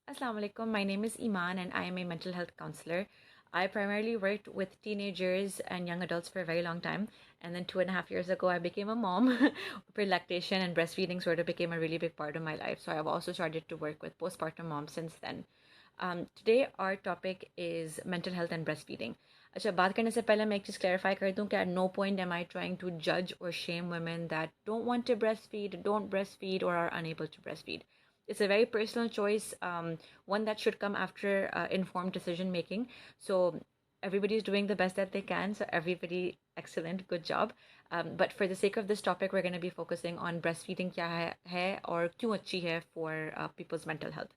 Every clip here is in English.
Assalamu alaikum. My name is Emaan and I am a mental health counselor. I primarily worked with teenagers and young adults for a very long time. And then 2.5 years ago, I became a mom where lactation and breastfeeding sort of became a really big part of my life. So I've also started to work with postpartum moms since then. Today, our topic is mental health and breastfeeding. अच्छा बात करने से पहले मैं एक चीज़ clarify कर दूं कि at no point am I trying to judge or shame women that don't want to breastfeed, don't breastfeed, or are unable to breastfeed. It's a very personal choice, one that should come after informed decision making. So everybody is doing the best that they can. So everybody, excellent, good job. But for the sake of this topic, we're going to be focusing on breastfeeding kya hai और क्यों अच्छी है for people's mental health.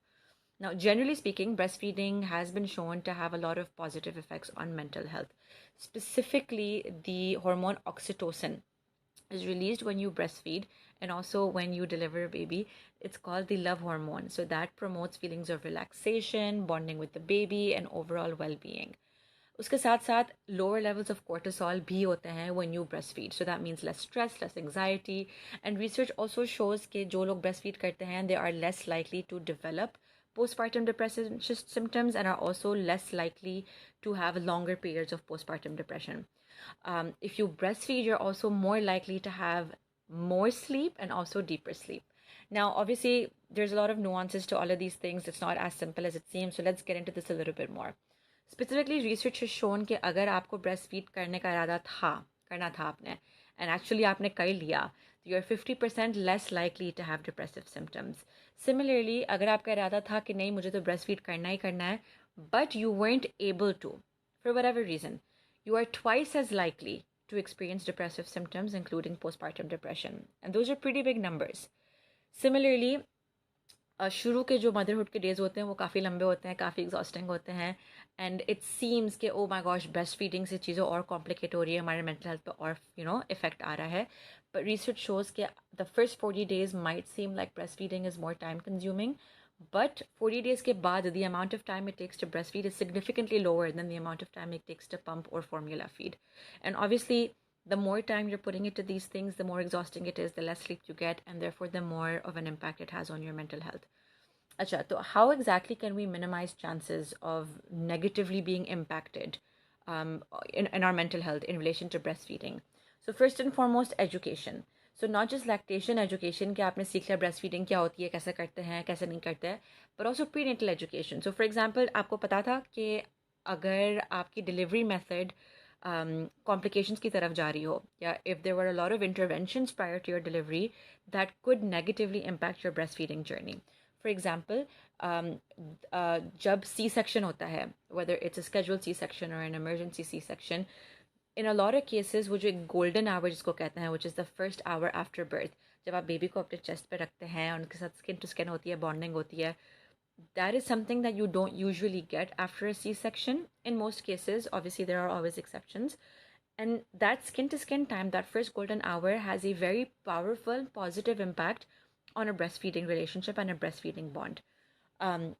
Now, generally speaking, breastfeeding has been shown to have a lot of positive effects on mental health. Specifically, the hormone oxytocin is released when you breastfeed and also when you deliver a baby. It's called the love hormone. So that promotes feelings of relaxation, bonding with the baby, and overall well-being. उसके साथ साथ lower levels of cortisol भी होते हैं when you breastfeed. So that means less stress, less anxiety. And research also shows कि जो लोग breastfeed करते हैं, they are less likely to develop postpartum depressive symptoms and are also less likely to have longer periods of postpartum depression. If you breastfeed, you're also more likely to have more sleep and also deeper sleep. Now, obviously, there's a lot of nuances to all of these things. It's not as simple as it seems. So let's get into this a little bit more. Specifically, research has shown कि अगर आपको breastfeed करने का इरादा करना था आपने, and actually आपने कर लिया, you're 50% less likely to have depressive symptoms. Similarly, अगर आपका इरादा था कि नहीं मुझे तो breastfeed करना ही करना है, but you weren't able to, for whatever reason, you are twice as likely to experience depressive symptoms, including postpartum depression. And those are pretty big numbers. Similarly, शुरू के जो मदरहुड के डेज़ होते हैं वो काफ़ी लंबे होते हैं, काफ़ी एग्जॉस्टिंग होते हैं. एंड इट सीम्स कि oh my gosh breast feeding से चीज़ें और कॉम्प्लिकेट हो रही है, हमारे मेंटल हेल्थ पे और इफेक्ट आ रहा है. बट रिसर्च शोज़ कि the first 40 days might seem like breast feeding is more time consuming, but 40 days के बाद the amount of time it takes to breastfeed is significantly lower than the amount of time it takes to pump or formula feed. And obviously, the more time you're putting into these things, the more exhausting it is, the less sleep you get, and therefore the more of an impact it has on your mental health. Acha, so how exactly can we minimize chances of negatively being impacted in our mental health in relation to breastfeeding? So first and foremost, education. So not just lactation education कि आपने सीख लिया breastfeeding क्या होती है, कैसे करते हैं, कैसे नहीं करते हैं, but also prenatal education. So for example, आपको पता था कि अगर आपकी delivery method complications की तरफ जा रही हो, या if there were a lot of interventions prior to your delivery that could negatively impact your breastfeeding journey. For example, जब C-section होता है, whether it's a scheduled C-section or an emergency C-section, in a lot of cases वो जो एक golden hour जिसको कहते हैं, which is the first hour after birth, जब आप बेबी को अपने चेस्ट पे रखते हैं, उनके साथ स्किन टू स्किन होती है, बॉन्डिंग होती है, that is something that you don't usually get after a C-section. In most cases, obviously there are always exceptions. And that skin to skin time, that first golden hour, has a very powerful positive impact on a breastfeeding relationship and a breastfeeding bond.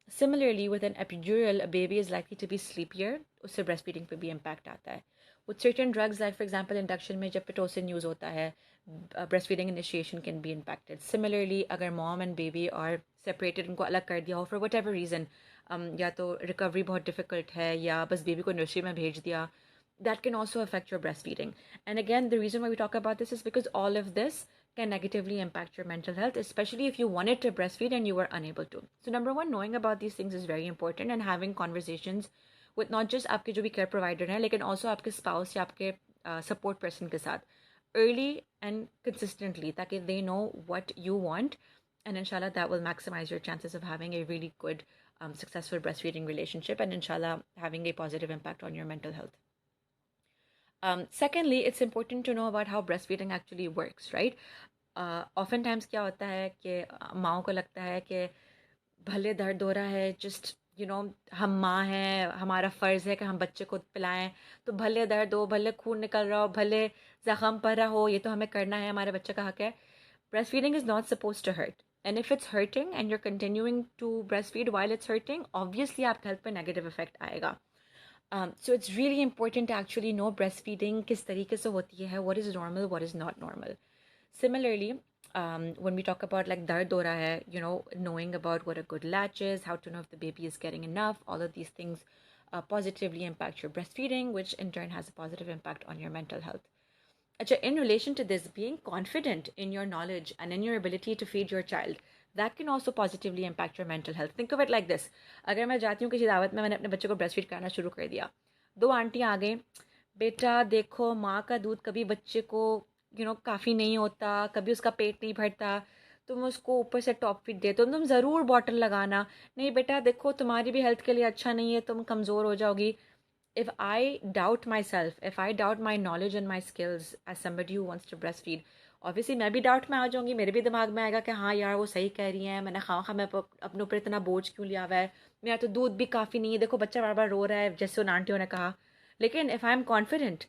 Similarly, with an epidural, a baby is likely to be sleepier, उससे breastfeeding पे भी impact आता है. With certain drugs, like for example induction में जब pitocin use होता है, breastfeeding initiation can be impacted. Similarly, अगर mom and baby are separated, उनको अलग कर दिया हो for whatever reason, या तो recovery बहुत difficult है, या बस baby को nursery में भेज दिया, that can also affect your breastfeeding. And again, the reason why we talk about this is because all of this can negatively impact your mental health, especially if you wanted to breastfeed and you were unable to. So number one, knowing about these things is very important, and having conversations with not just आपके जो भी care provider हैं, लेकिन also आपके spouse या आपके support person के साथ early and consistently, ताकि they know what you want, and inshallah that will maximize your chances of having a really good successful breastfeeding relationship, and inshallah having a positive impact on your mental health. Secondly, it's important to know about how breastfeeding actually works, right? Oftentimes क्या होता है कि माँओं को लगता है कि भले दर्द हो रहा है, just हम माँ हैं, हमारा फ़र्ज़ है कि हम बच्चे को पिलाएं, तो भले दर्द हो, भले खून निकल रहा हो, भले ज़ख़म पर रहा हो, ये तो हमें करना है, हमारे बच्चे का हक है. Breastfeeding is not supposed to hurt. And if it's hurting and you're continuing to breastfeed while it's hurting, obviously आपके हेल्थ पे नेगेटिव इफेक्ट आएगा. So it's really important to actually know breastfeeding किस तरीके से होती है, what is normal, what is not normal. Similarly, when we talk about like dard ho raha hai, knowing about what a good latch is, how to know if the baby is getting enough, all of these things positively impact your breastfeeding, which in turn has a positive impact on your mental health. In relation to this, being confident in your knowledge and in your ability to feed your child, that can also positively impact your mental health. Think of it like this. अगर मैं जाती हूँ किसी दावत में, मैंने अपने बच्चे को ब्रेस्ट फीड कराना शुरू कर दिया, 2 आंटियाँ आ गई, बेटा देखो माँ का दूध कभी बच्चे को काफ़ी नहीं होता, कभी उसका पेट नहीं भरता, तुम उसको ऊपर से टॉप फीड दे तो तुम ज़रूर बॉटल लगाना, नहीं बेटा देखो तुम्हारी भी हेल्थ के लिए अच्छा नहीं है, तुम कमज़ोर हो जाओगी. If I doubt myself, if I doubt my knowledge and my skills as somebody who wants to breastfeed, obviously मैं भी डाउट में आ जाऊंगी, मेरे भी दिमाग में आएगा कि हाँ यार वो सही कह रही हैं, मैंने खामा मैं अपने ऊपर इतना बोझ क्यों लिया हुआ है, मेरा तो दूध भी काफ़ी नहीं है, देखो बच्चा बार बार रो रहा है, जैसे उन आंटियों ने कहा. लेकिन if I am confident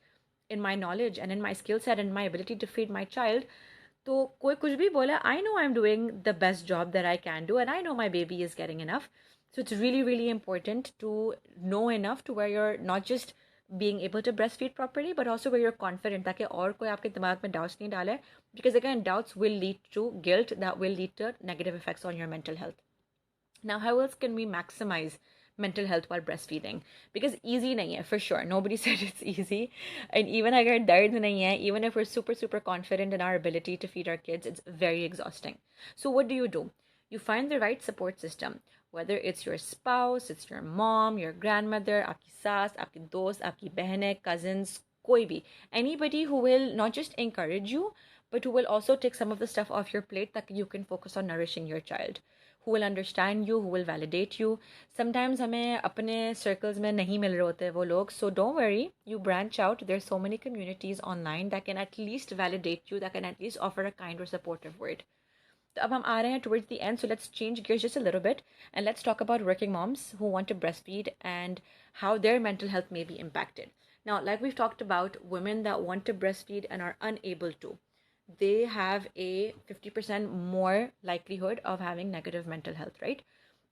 in my knowledge and in my skill set and my ability to feed my child, तो कोई कुछ भी बोला, I know I'm doing the best job that I can do and I know my baby is getting enough. So it's really, really important to know enough to where you're not just being able to breastfeed properly, but also where you're confident ताकि और कोई आपके दिमाग में doubts नहीं डाले. Because again, doubts will lead to guilt, that will lead to negative effects on your mental health. Now, how else can we maximize mental health while breastfeeding? Because easy nahi hai, for sure. Nobody said it's easy. And even agar dard nahi hai, even if we're super, super confident in our ability to feed our kids, it's very exhausting. So what do? You find the right support system, whether it's your spouse, it's your mom, your grandmother, aapki saas, aapki dost, aapki behne, cousins, koi bhi. Anybody who will not just encourage you, but who will also take some of the stuff off your plate that you can focus on nourishing your child. Who will understand you, who will validate you. Sometimes हमें अपने circles में नहीं मिल रहे होते वो लोग, so don't worry, you branch out. There's so many communities online that can at least validate you, that can at least offer a kind or supportive word. तो अब हम आ रहे हैं towards the end, so let's change gears just a little bit and let's talk about working moms who want to breastfeed and how their mental health may be impacted. Now, like we've talked about, women that want to breastfeed and are unable to, they have a 50% more likelihood of having negative mental health, right?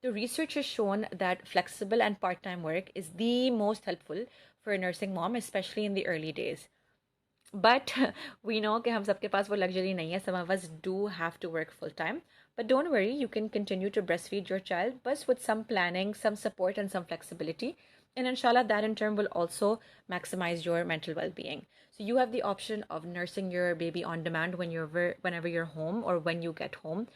The research has shown that flexible and part-time work is the most helpful for a nursing mom, especially in the early days. But we know कि हम सबके पास वो luxury नहीं है. Some of us do have to work full time. But don't worry, you can continue to breastfeed your child, but with some planning, some support, and some flexibility. And inshallah, that in turn will also maximize your mental well-being. So you have the option of nursing your baby on demand whenever you're home or when you get home,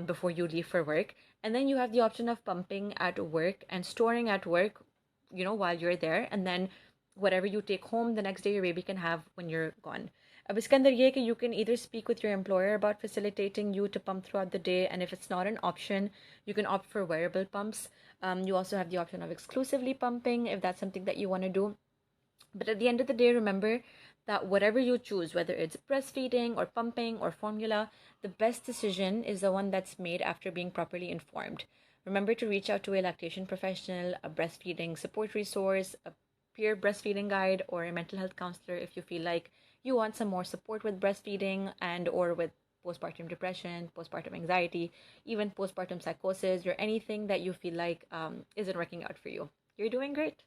before you leave for work. And then you have the option of pumping at work and storing at work, while you're there. And then whatever you take home the next day, your baby can have when you're gone. अब इसके अंदर ये है कि you can either speak with your employer about facilitating you to pump throughout the day, and if it's not an option, you can opt for wearable pumps. You also have the option of exclusively pumping if that's something that you want to do. But at the end of the day, remember that whatever you choose, whether it's breastfeeding or pumping or formula, the best decision is the one that's made after being properly informed. Remember to reach out to a lactation professional, a breastfeeding support resource, a peer breastfeeding guide, or a mental health counselor if you feel like you want some more support with breastfeeding and or with postpartum depression, postpartum anxiety, even postpartum psychosis, or anything that you feel like isn't working out for you. You're doing great.